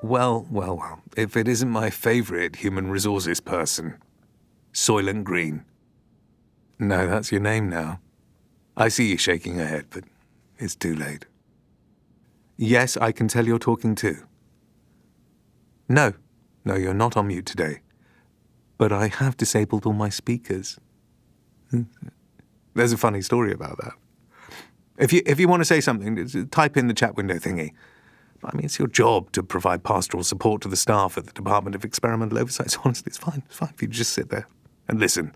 Well. If it isn't my favorite human resources person. Soylent Green. No, that's your name now. I see you shaking your head, but it's too late. Yes, I can tell you're talking too. No, you're not on mute today. But I have disabled all my speakers. There's a funny story about that. If you want to say something, type in the chat window thingy. I mean, it's your job to provide pastoral support to the staff at the Department of Experimental Oversight. So honestly, it's fine. It's fine if you just sit there and listen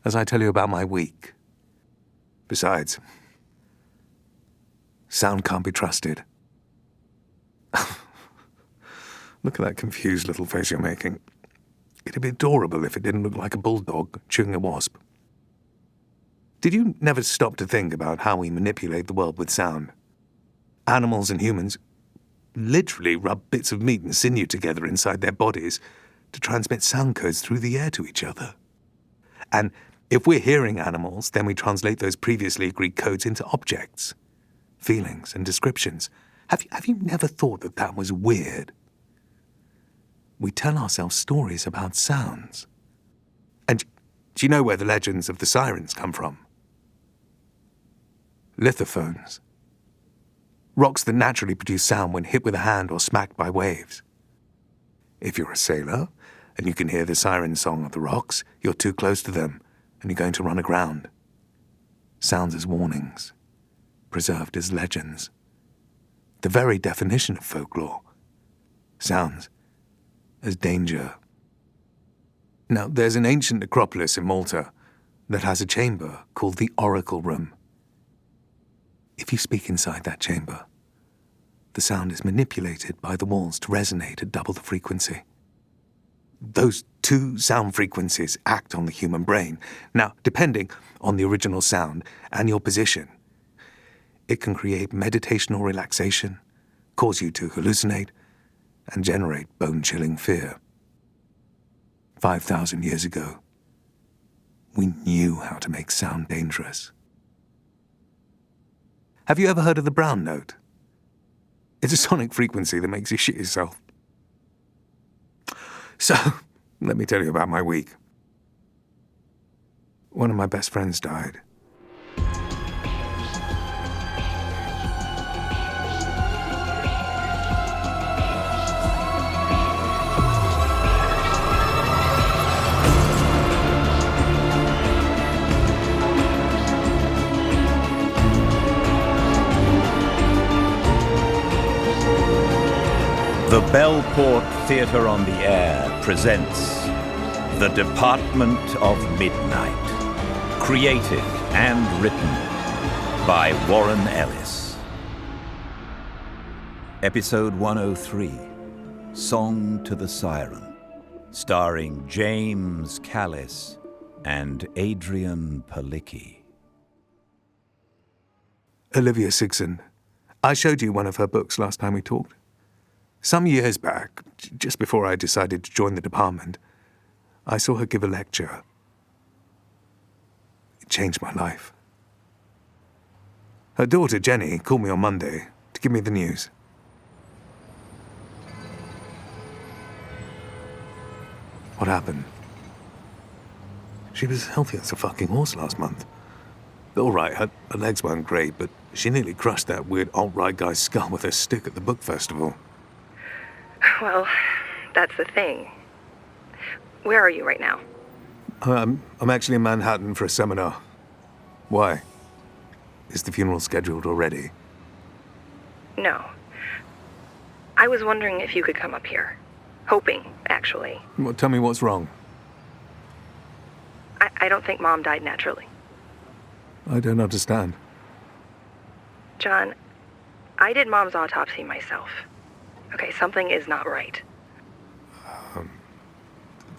as I tell you about my week. Besides, sound can't be trusted. Look at that confused little face you're making. It'd be adorable if it didn't look like a bulldog chewing a wasp. Did you never stop to think about how we manipulate the world with sound? Animals and humans literally rub bits of meat and sinew together inside their bodies to transmit sound codes through the air to each other. And if we're hearing animals, then we translate those previously agreed codes into objects, feelings, and descriptions. Have you never thought that that was weird? We tell ourselves stories about sounds. And do you know where the legends of the sirens come from? Lithophones. Rocks that naturally produce sound when hit with a hand or smacked by waves. If you're a sailor and you can hear the siren song of the rocks, you're too close to them and you're going to run aground. Sounds as warnings, preserved as legends. The very definition of folklore. Sounds as danger. Now, there's an ancient necropolis in Malta that has a chamber called the Oracle Room. If you speak inside that chamber, the sound is manipulated by the walls to resonate at double the frequency. Those two sound frequencies act on the human brain. Now, depending on the original sound and your position, it can create meditational relaxation, cause you to hallucinate, and generate bone-chilling fear. 5,000 years ago, we knew how to make sound dangerous. Have you ever heard of the brown note? It's a sonic frequency that makes you shit yourself. So, let me tell you about my week. One of my best friends died. The Bellport Theatre on the Air presents The Department of Midnight, created and written by Warren Ellis. Episode 103, Song to the Siren, starring James Callis and Adrianne Palicki. Olivia Sigson. I showed you one of her books last time we talked. Some years back, just before I decided to join the department, I saw her give a lecture. It changed my life. Her daughter, Jenny, called me on Monday to give me the news. What happened? She was healthy as a fucking horse last month. All right, her legs weren't great, but she nearly crushed that weird alt-right guy's skull with her stick at the book festival. Well, that's the thing. Where are you right now? I'm actually in Manhattan for a seminar. Why? Is the funeral scheduled already? No. I was wondering if you could come up here. Hoping, actually. Well, tell me what's wrong. I don't think Mom died naturally. I don't understand. John, I did Mom's autopsy myself. Okay, something is not right.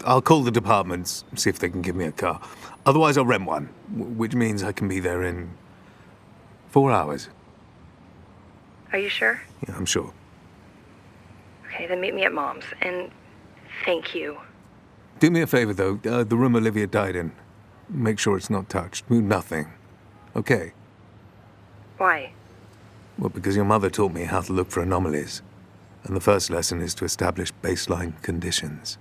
I'll call the departments, see if they can give me a car. Otherwise, I'll rent one, which means I can be there in 4 hours. Are you sure? Yeah, I'm sure. Okay, then meet me at Mom's, and thank you. Do me a favor, though. The room Olivia died in. Make sure it's not touched. Move nothing. Okay? Why? Well, because your mother taught me how to look for anomalies. and the first lesson is to establish baseline conditions.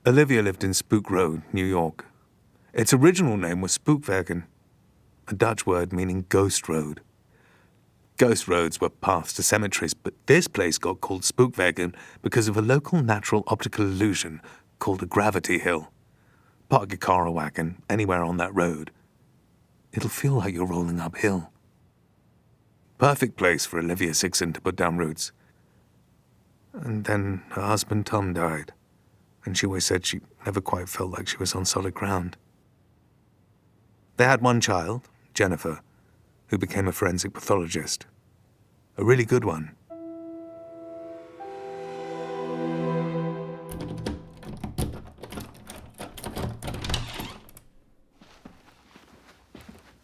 Olivia lived in Spook Road, New York. Its original name was Spookwegen, a Dutch word meaning ghost road. Ghost roads were paths to cemeteries, but this place got called Spookwegen because of a local natural optical illusion called a gravity hill. Park your car or wagon anywhere on that road. It'll feel like you're rolling uphill. Perfect place for Olivia Sixon to put down roots. And then her husband Tom died, and she always said she never quite felt like she was on solid ground. They had one child, Jennifer, who became a forensic pathologist. A really good one.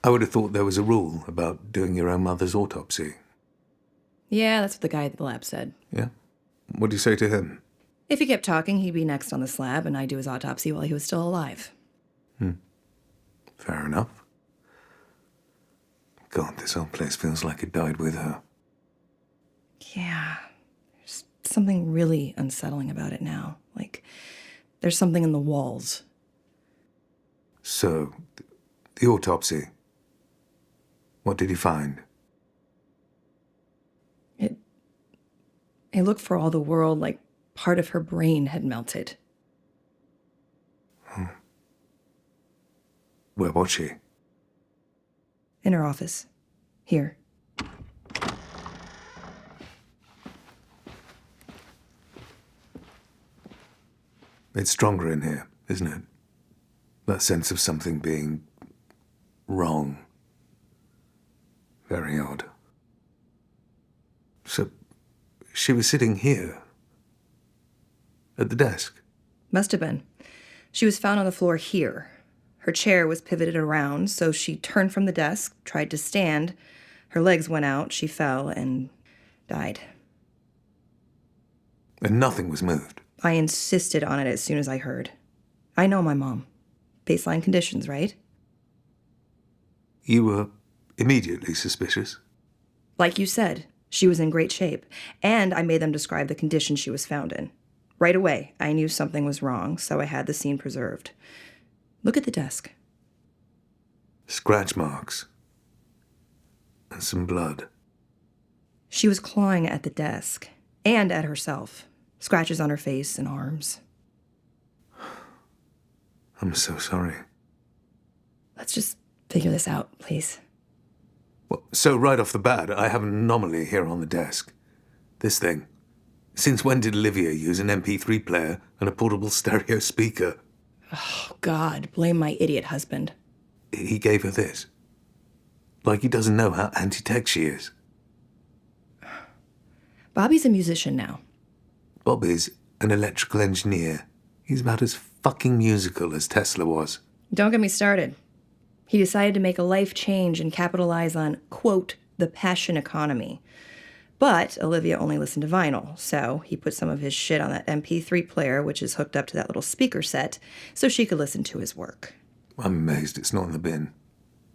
I would have thought there was a rule about doing your own mother's autopsy. Yeah, that's what the guy at the lab said. Yeah? What do you say to him? If he kept talking, he'd be next on the slab, and I'd do his autopsy while he was still alive. Fair enough. God, this whole place feels like it died with her. Yeah, there's something really unsettling about it now. Like, there's something in the walls. So, the autopsy. What did he find? It looked for all the world like part of her brain had melted. Where was she? In her office. Here. It's stronger in here, isn't it? That sense of something being wrong. Very odd. So, she was sitting here, at the desk. Must have been. She was found on the floor here. Her chair was pivoted around, so she turned from the desk, tried to stand. Her legs went out, she fell, and died. And nothing was moved. I insisted on it as soon as I heard. I know my mom. Baseline conditions, right? You were immediately suspicious? Like you said, she was in great shape, and I made them describe the condition she was found in. Right away, I knew something was wrong, so I had the scene preserved. Look at the desk. Scratch marks. And some blood. She was clawing at the desk, and at herself. Scratches on her face and arms. I'm so sorry. Let's just figure this out, please. Well, so right off the bat, I have an anomaly here on the desk. This thing. Since when did Olivia use an MP3 player and a portable stereo speaker? Oh, God, blame my idiot husband. He gave her this. Like he doesn't know how anti-tech she is. Bobby's a musician now. Bobby's an electrical engineer. He's about as fucking musical as Tesla was. Don't get me started. He decided to make a life change and capitalize on, quote, the passion economy. But Olivia only listened to vinyl, so he put some of his shit on that MP3 player, which is hooked up to that little speaker set, so she could listen to his work. I'm amazed it's not in the bin.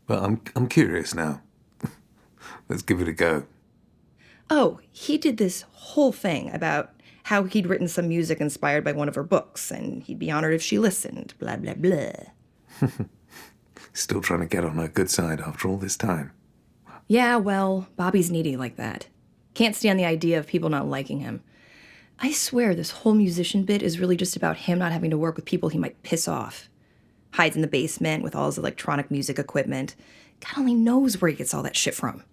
But I'm curious now. Let's give it a go. Oh, he did this whole thing about how he'd written some music inspired by one of her books, and he'd be honored if she listened, blah, blah, blah. Still trying to get on her good side after all this time. Yeah, well, Bobby's needy like that. Can't stand the idea of people not liking him. I swear this whole musician bit is really just about him not having to work with people he might piss off. Hides in the basement with all his electronic music equipment. God only knows where he gets all that shit from.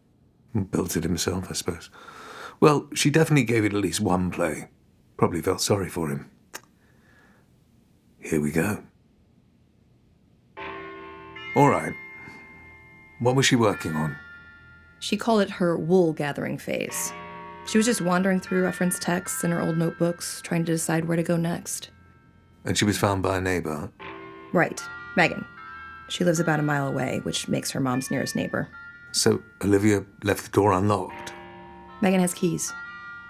Built it himself, I suppose. Well, she definitely gave it at least one play. Probably felt sorry for him. Here we go. All right. What was she working on? She called it her wool-gathering phase. She was just wandering through reference texts in her old notebooks, trying to decide where to go next. And she was found by a neighbor? Right. Megan. She lives about a mile away, which makes her mom's nearest neighbor. So Olivia left the door unlocked? Megan has keys.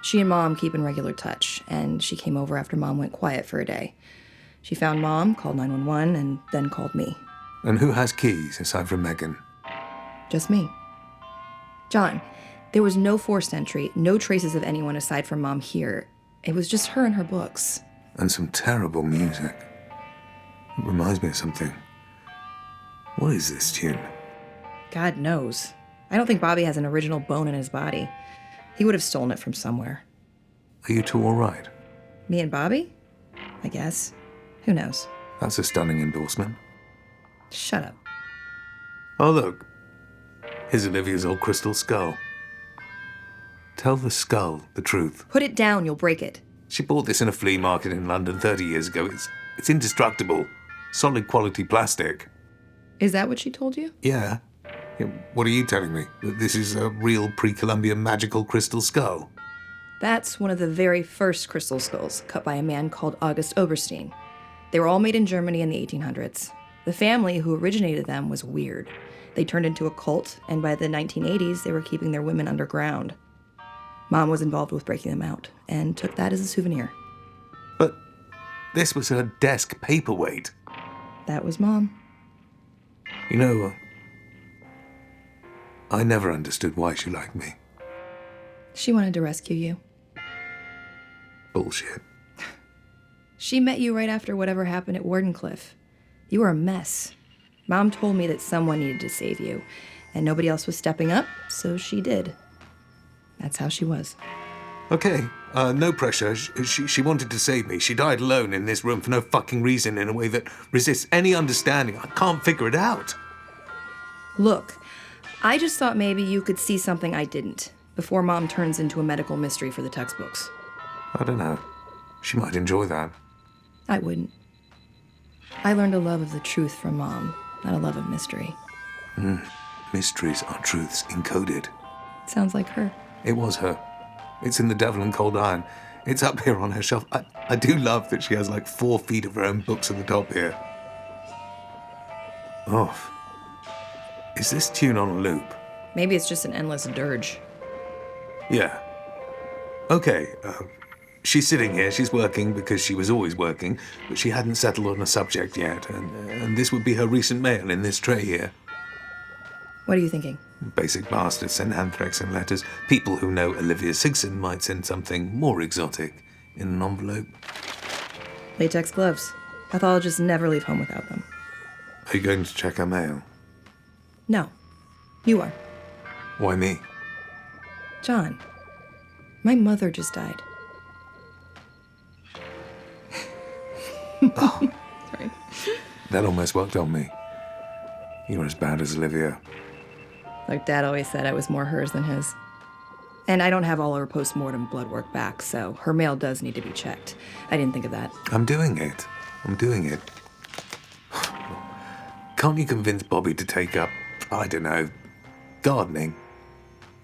She and Mom keep in regular touch, and she came over after Mom went quiet for a day. She found Mom, called 911, and then called me. And who has keys, aside from Megan? Just me. John, there was no forced entry, no traces of anyone aside from Mom here. It was just her and her books. And some terrible music. It reminds me of something. What is this tune? God knows. I don't think Bobby has an original bone in his body. He would have stolen it from somewhere. Are you two all right? Me and Bobby? I guess. Who knows? That's a stunning endorsement. Shut up. Oh, look. Here's Olivia's old crystal skull. Tell the skull the truth. Put it down, you'll break it. She bought this in a flea market in London 30 years ago. It's indestructible. Solid quality plastic. Is that what she told you? Yeah. What are you telling me? That this is a real pre-Columbian magical crystal skull? That's one of the very first crystal skulls, cut by a man called August Oberstein. They were all made in Germany in the 1800s. The family who originated them was weird. They turned into a cult, and by the 1980s, they were keeping their women underground. Mom was involved with breaking them out, and took that as a souvenir. But this was her desk paperweight. That was Mom. You know, I never understood why she liked me. She wanted to rescue you. Bullshit. She met you right after whatever happened at Wardenclyffe. You were a mess. Mom told me that someone needed to save you, and nobody else was stepping up, so she did. That's how she was. Okay, no pressure. She wanted to save me. She died alone in this room for no fucking reason in a way that resists any understanding. I can't figure it out. Look, I just thought maybe you could see something I didn't, before Mom turns into a medical mystery for the textbooks. I don't know. She might enjoy that. I wouldn't. I learned a love of the truth from Mom, not a love of mystery. Mysteries are truths encoded. Sounds like her. It was her. It's in The Devil and Cold Iron. It's up here on her shelf. I do love that she has like 4 feet of her own books at the top here. Oh. Is this tune on a loop? Maybe it's just an endless dirge. Yeah. Okay, she's sitting here, she's working because she was always working, but she hadn't settled on a subject yet, and this would be her recent mail in this tray here. What are you thinking? Basic bastards send anthrax and letters. People who know Olivia Sigson might send something more exotic in an envelope. Latex gloves. Pathologists never leave home without them. Are you going to check her mail? No. You are. Why me? John, my mother just died. Oh. Sorry. That almost worked on me. You're as bad as Olivia. Like Dad always said, I was more hers than his. And I don't have all her post-mortem blood work back, so her mail does need to be checked. I didn't think of that. I'm doing it. Can't you convince Bobby to take up, I don't know, gardening?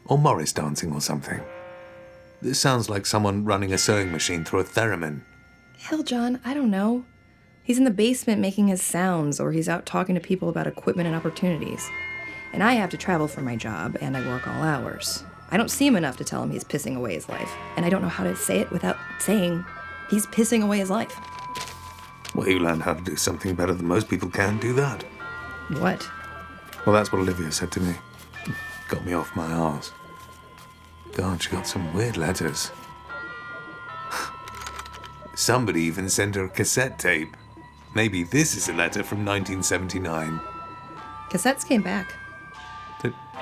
Or Morris dancing or something? This sounds like someone running a sewing machine through a theremin. Hell, John, I don't know. He's in the basement making his sounds, or he's out talking to people about equipment and opportunities. And I have to travel for my job, and I work all hours. I don't see him enough to tell him he's pissing away his life. And I don't know how to say it without saying he's pissing away his life. Well, you learned how to do something better than most people can. Do that. What? Well, that's what Olivia said to me. Got me off my arse. God, she got some weird letters. Somebody even sent her a cassette tape. Maybe this is a letter from 1979. Cassettes came back.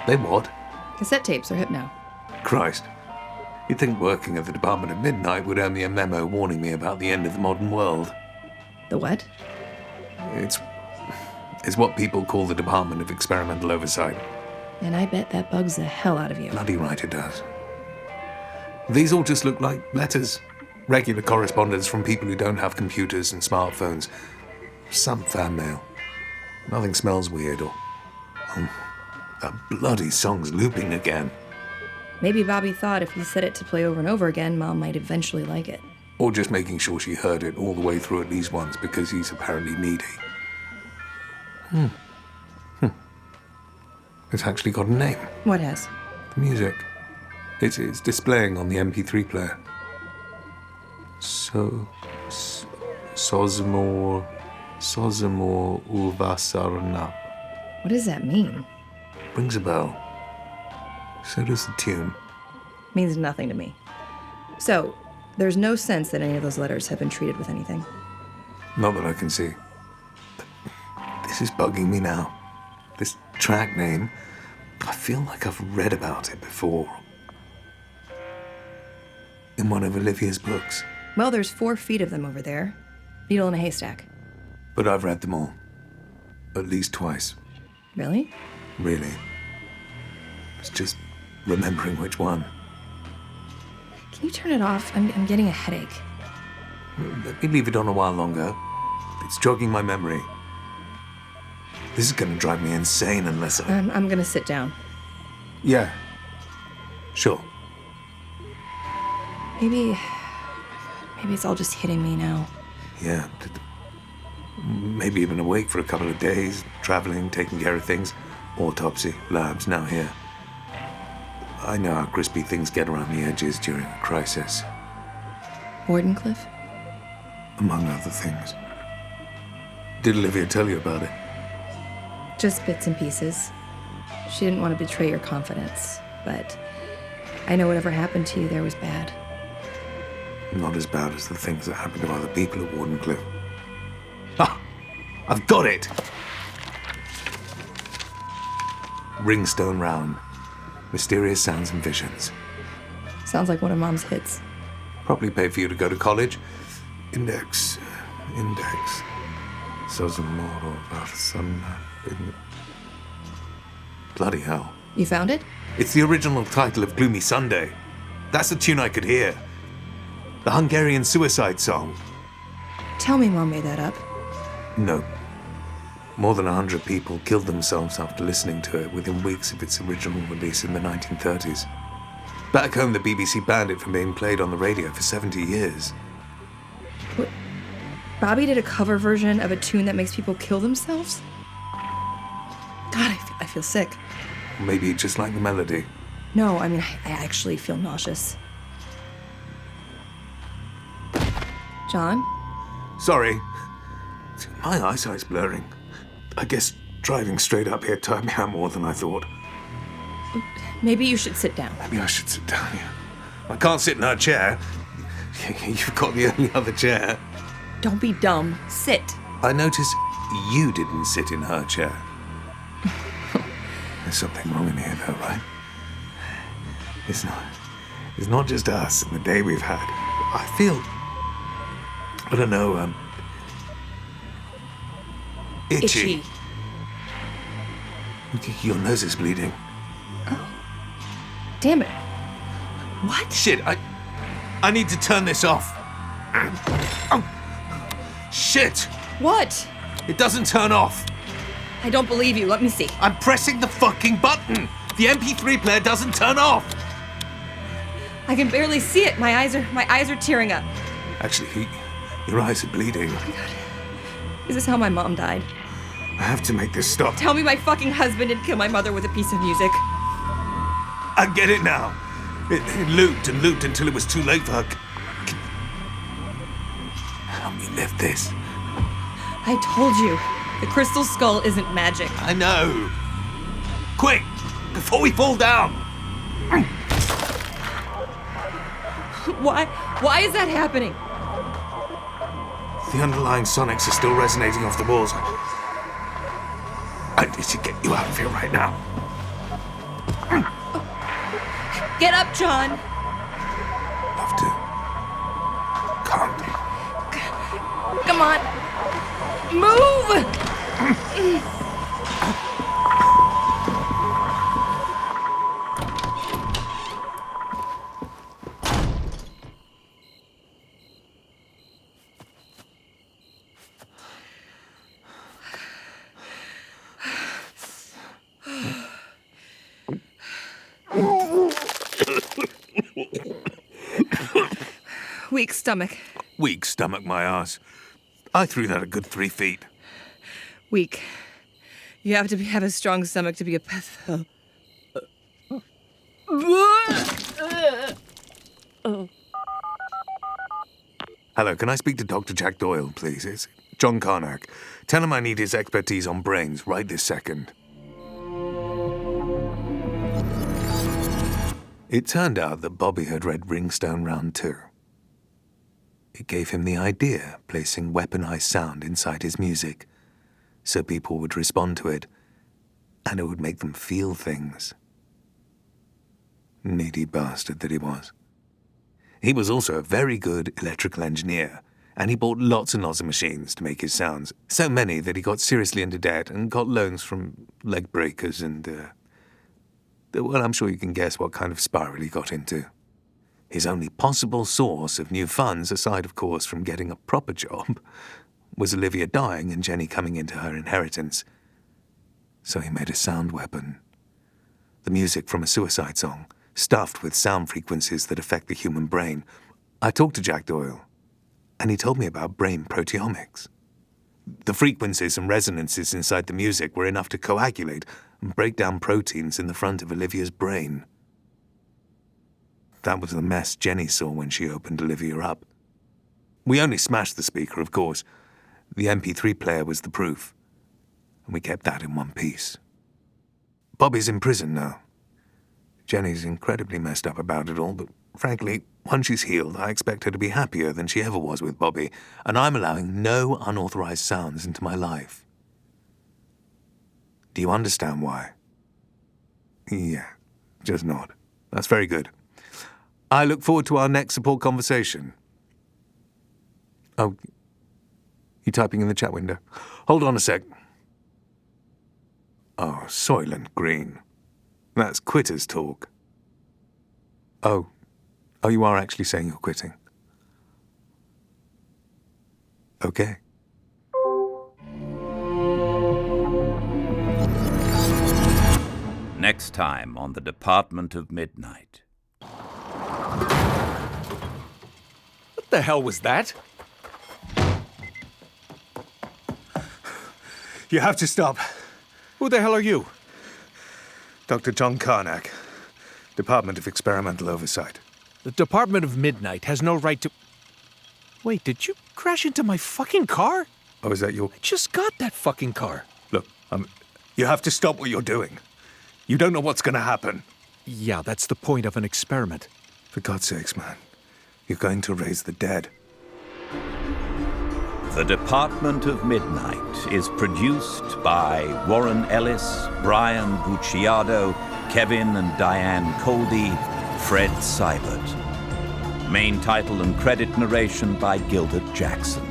They what? Cassette tapes are hip now. Christ. You'd think working at the Department of Midnight would earn me a memo warning me about the end of the modern world. The what? It's what people call the Department of Experimental Oversight. And I bet that bugs the hell out of you. Bloody right it does. These all just look like letters. Regular correspondence from people who don't have computers and smartphones. Some fan mail. Nothing smells weird or... that bloody song's looping again. Maybe Bobby thought if he set it to play over and over again, Mom might eventually like it. Or just making sure she heard it all the way through at least once because he's apparently needy. It's actually got a name. What has? The music. It's displaying on the MP3 player. Sozmo Uvasarna. What does that mean? Rings a bell. So does the tune. Means nothing to me. So, there's no sense that any of those letters have been treated with anything. Not that I can see. But this is bugging me now. This track name, I feel like I've read about it before. In one of Olivia's books. Well, there's 4 feet of them over there. Needle in a haystack. But I've read them all. At least twice. Really? Really. It's just remembering which one. Can you turn it off? I'm getting a headache. Let me leave it on a while longer. It's jogging my memory. This is going to drive me insane unless I... I'm gonna sit down. Yeah. Sure. Maybe it's all just hitting me now. Yeah. Maybe even awake for a couple of days, traveling, taking care of things. Autopsy, labs, now here. I know how crispy things get around the edges during a crisis. Wardenclyffe? Among other things. Did Olivia tell you about it? Just bits and pieces. She didn't want to betray your confidence, but I know whatever happened to you there was bad. Not as bad as the things that happen to other people at Wardenclyffe. Ah! I've got it! Ringstone Round. Mysterious Sounds and Visions. Sounds like one of Mom's hits. Probably pay for you to go to college. Index. Southern Model of Sun. Bloody hell. You found it? It's the original title of Gloomy Sunday. That's the tune I could hear. The Hungarian suicide song. Tell me Mom made that up. No. More than 100 people killed themselves after listening to it within weeks of its original release in the 1930s. Back home, the BBC banned it from being played on the radio for 70 years. What? Bobby did a cover version of a tune that makes people kill themselves? God, I feel sick. Maybe you just like the melody. No, I mean, I actually feel nauseous. John? Sorry. My eyesight's blurring. I guess driving straight up here tired me out more than I thought. Maybe you should sit down. Maybe I should sit down, yeah. I can't sit in her chair. You've got the only other chair. Don't be dumb. Sit. I notice you didn't sit in her chair. There's something wrong in here, though, right? It's not just us and the day we've had. I feel... I don't know, itchy. Your nose is bleeding. Oh. Damn it. What? Shit, I need to turn this off. Oh. Shit! What? It doesn't turn off. I don't believe you. Let me see. I'm pressing the fucking button. The MP3 player doesn't turn off. I can barely see it. My eyes are tearing up. Actually, your eyes are bleeding. Oh my God. Is this how my mom died? I have to make this stop. Tell me my fucking husband didn't kill my mother with a piece of music. I get it now. It looped and looped until it was too late for her. Help me lift this. I told you, the crystal skull isn't magic. I know. Quick, before we fall down. Why is that happening? The underlying sonics are still resonating off the walls. I need to get you out of here right now. Get up, John. Have to. Can't. Come on. Move! Weak stomach. Weak stomach, my ass. I threw that a good 3 feet. Weak. You have to have a strong stomach to be a patho. Hello, can I speak to Dr. Jack Doyle, please? It's John Carnack. Tell him I need his expertise on brains right this second. It turned out that Bobby had read Ringstone Round 2. It gave him the idea, placing weaponized sound inside his music, so people would respond to it, and it would make them feel things. Needy bastard that he was. He was also a very good electrical engineer, and he bought lots and lots of machines to make his sounds, so many that he got seriously into debt and got loans from leg breakers and, well, I'm sure you can guess what kind of spiral he got into. His only possible source of new funds, aside, of course, from getting a proper job, was Olivia dying and Jenny coming into her inheritance. So he made a sound weapon. The music from a suicide song, stuffed with sound frequencies that affect the human brain. I talked to Jack Doyle, and he told me about brain proteomics. The frequencies and resonances inside the music were enough to coagulate and break down proteins in the front of Olivia's brain. That was the mess Jenny saw when she opened Olivia up. We only smashed the speaker, of course. The MP3 player was the proof, and we kept that in one piece. Bobby's in prison now. Jenny's incredibly messed up about it all, but frankly, once she's healed, I expect her to be happier than she ever was with Bobby, and I'm allowing no unauthorized sounds into my life. Do you understand why? Yeah, just nod. That's very good. I look forward to our next support conversation. Oh, you typing in the chat window? Hold on a sec. Oh, Soylent Green. That's quitters talk. Oh, you are actually saying you're quitting? Okay. Next time on The Department of Midnight. What the hell was that? You have to stop. Who the hell are you? Dr. John Carnack, Department of Experimental Oversight. The Department of Midnight has no right to... Wait, did you crash into my fucking car? Oh, is that your... I just got that fucking car. Look, you have to stop what you're doing. You don't know what's going to happen. Yeah, that's the point of an experiment. For God's sakes, man. You're going to raise the dead. The Department of Midnight is produced by Warren Ellis, Brian Gucciardo, Kevin and Diane Kolde, Fred Seibert. Main title and credit narration by Gildart Jackson.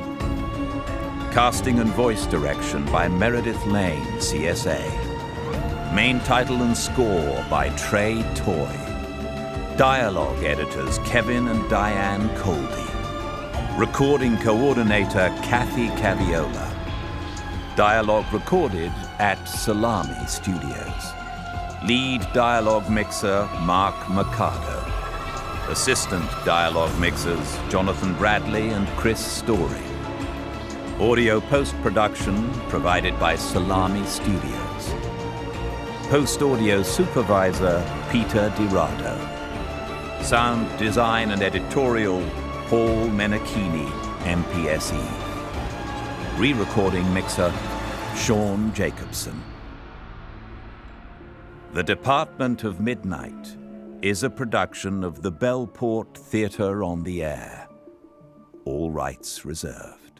Casting and voice direction by Meredith Layne, CSA. Main title and score by Trey Toy. Dialogue editors Kevin and Diane Kolde. Recording coordinator Kathy Cavaiola. Dialogue recorded at Salami Studios. Lead dialogue mixer Mark Mercado. Assistant dialogue mixers Jonathan Bradley and Chris Story. Audio post-production provided by Salami Studios. Post-audio supervisor Peter DiRado. Sound design and editorial Paul Menichini, MPSE. Re-recording mixer Sean Jacobson. The Department of Midnight is a production of the Bellport Theatre on the Air. All rights reserved.